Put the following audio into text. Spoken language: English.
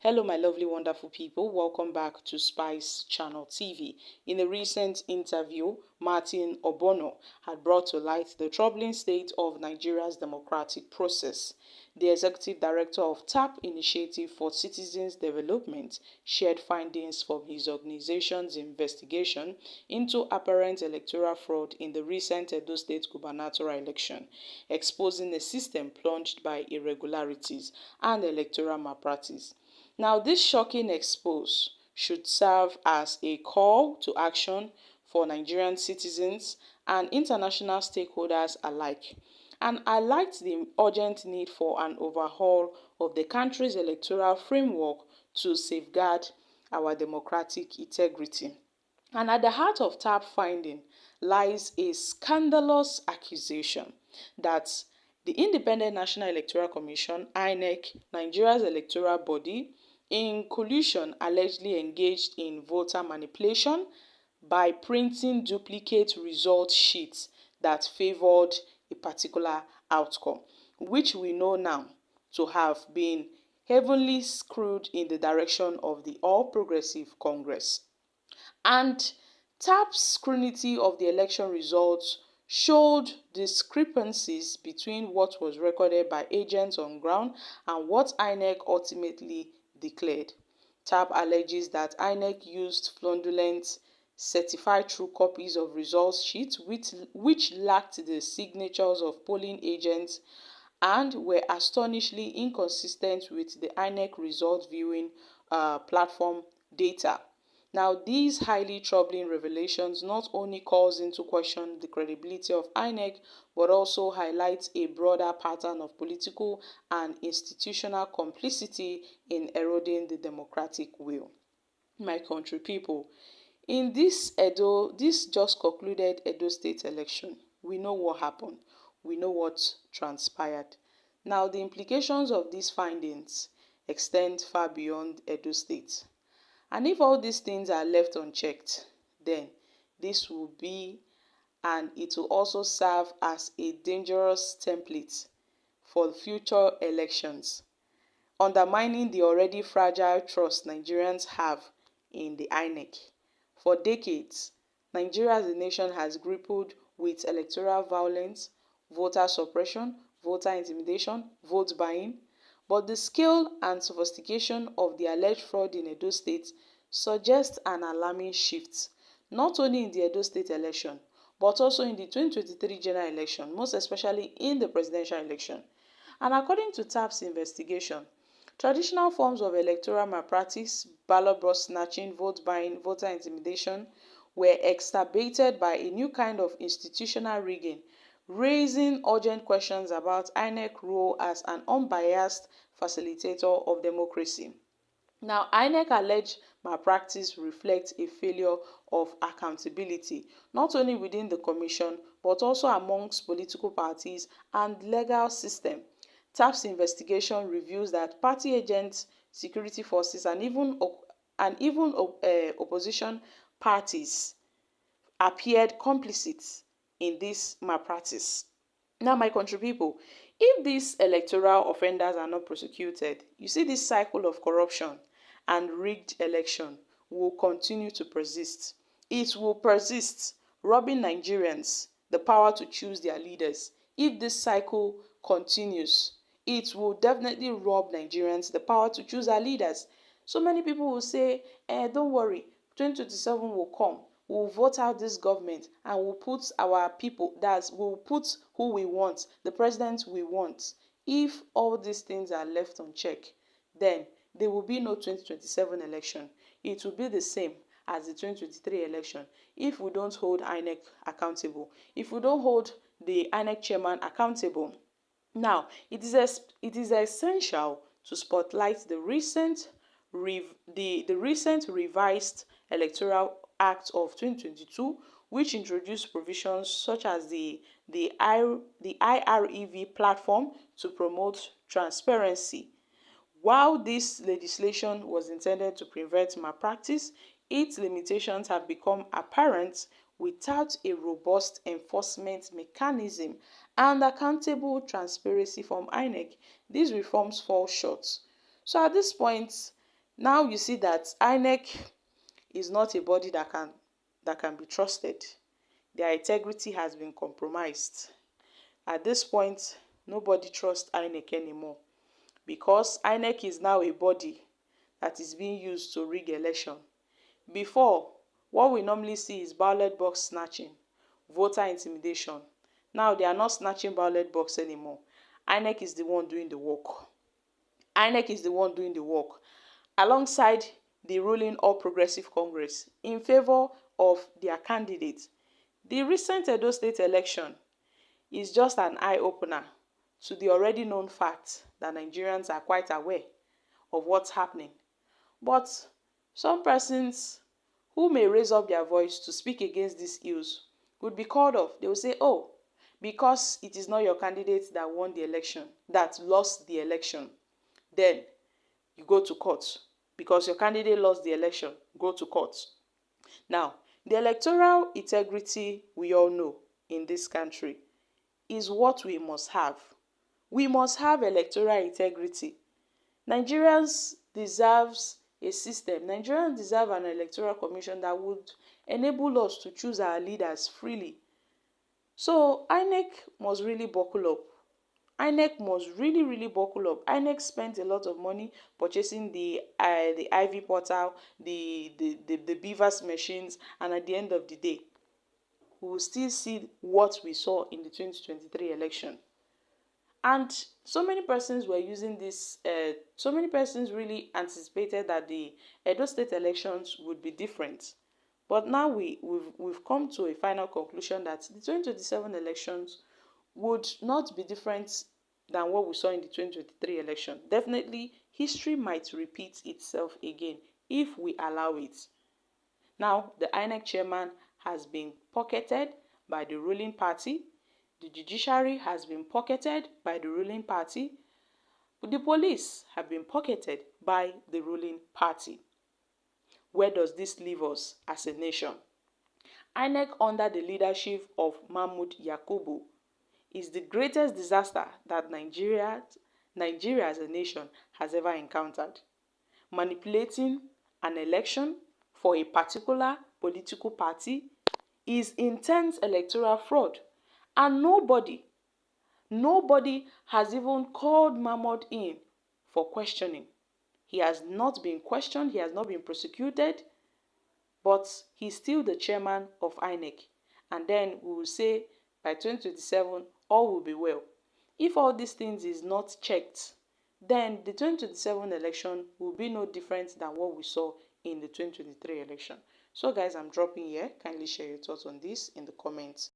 Hello, my lovely, wonderful people. Welcome back to Spice Channel TV. In a recent interview, Martin Obono had brought to light the troubling state of Nigeria's democratic process. The executive director of TAP Initiative for Citizens Development shared findings from his organization's investigation into apparent electoral fraud in the recent Edo State gubernatorial election, exposing a system plunged by irregularities and electoral malpractice. Now, this shocking expose should serve as a call to action for Nigerian citizens and international stakeholders alike, and highlights the urgent need for an overhaul of the country's electoral framework to safeguard our democratic integrity. And at the heart of TAP finding lies a scandalous accusation that the Independent National Electoral Commission (INEC), Nigeria's electoral body, in collusion allegedly engaged in voter manipulation by printing duplicate result sheets that favored a particular outcome, which we know now to have been heavily screwed in the direction of the All Progressive Congress. And TAP's scrutiny of the election results showed discrepancies between what was recorded by agents on ground and what INEC ultimately declared. TAP alleges that INEC used fraudulent certified true copies of results sheets which lacked the signatures of polling agents and were astonishingly inconsistent with the INEC result viewing platform data. Now, these highly troubling revelations not only calls into question the credibility of INEC, but also highlights a broader pattern of political and institutional complicity in eroding the democratic will. My country people, in this just concluded Edo State election, we know what happened. We know what transpired. Now, the implications of these findings extend far beyond Edo State. And if all these things are left unchecked, then this will be, and it will also serve as a dangerous template for future elections, undermining the already fragile trust Nigerians have in the INEC. For decades, Nigeria as a nation has grappled with electoral violence, voter suppression, voter intimidation, vote buying, but the scale and sophistication of the alleged fraud in Edo State suggests an alarming shift, not only in the Edo State election, but also in the 2023 general election, most especially in the presidential election. And according to TAP's investigation, traditional forms of electoral malpractice, ballot box snatching, vote buying, voter intimidation were exacerbated by a new kind of institutional rigging, raising urgent questions about INEC's role as an unbiased facilitator of democracy. Now, INEC alleged malpractice reflects a failure of accountability, not only within the commission, but also amongst political parties and legal system. TAP's investigation reveals that party agents, security forces, and even opposition parties appeared complicit in this malpractice. Now, my country people, if these electoral offenders are not prosecuted, you see this cycle of corruption and rigged election will continue to persist. It will persist, robbing Nigerians the power to choose their leaders. If this cycle continues, it will definitely rob Nigerians the power to choose our leaders. So many people will say, don't worry, 2027 will come. We'll vote out this government and we'll put our people, we'll put who we want, the president we want. If all these things are left unchecked, then there will be no 2027 election. It will be the same as the 2023 election if we don't hold INEC accountable, if we don't hold the INEC chairman accountable. Now, it is essential to spotlight the recent revised Electoral Act of 2022, which introduced provisions such as the IREV platform to promote transparency. While this legislation was intended to prevent malpractice, its limitations have become apparent without a robust enforcement mechanism and accountable transparency from INEC. These reforms fall short. So at this point, Now you see that INEC is not a body that can be trusted. Their integrity has been compromised. At this point, nobody trusts INEC anymore, because INEC is now a body that is being used to rig election. Before, what we normally see is ballot box snatching, voter intimidation. Now they are not snatching ballot box anymore. INEC is the one doing the work. INEC is the one doing the work alongside the ruling All Progressive Congress in favor of their candidate. The recent Edo State election is just an eye-opener to the already known fact that Nigerians are quite aware of what's happening. But some persons who may raise up their voice to speak against these ills would be called off. They will say, oh, because it is not your candidate that won the election, that lost the election, then you go to court. Because your candidate lost the election, go to court. Now, the electoral integrity we all know in this country is what we must have. We must have electoral integrity. Nigerians deserves a system. Nigerians deserve an electoral commission that would enable us to choose our leaders freely. So INEC must really buckle up. INEC must really buckle up. INEC spent a lot of money purchasing the IV portal, the Beavers machines, and at the end of the day, we will still see what we saw in the 2023 election. And so many persons were using this, so many persons really anticipated that the Edo State elections would be different. But now we've come to a final conclusion that the 2027 elections would not be different than what we saw in the 2023 election. Definitely, history might repeat itself again if we allow it. Now, the INEC chairman has been pocketed by the ruling party. The judiciary has been pocketed by the ruling party. The police have been pocketed by the ruling party. Where does this leave us as a nation? INEC, under the leadership of Mahmood Yakubu, is the greatest disaster that Nigeria as a nation has ever encountered. Manipulating an election for a particular political party is intense electoral fraud, and nobody has even called Mahmood in for questioning. He has not been questioned, he has not been prosecuted, but he's still the chairman of INEC. And then we will say by 2027, all will be well. If all these things is not checked, then the 2027 election will be no different than what we saw in the 2023 election. So guys, I'm dropping here. Kindly share your thoughts on this in the comments.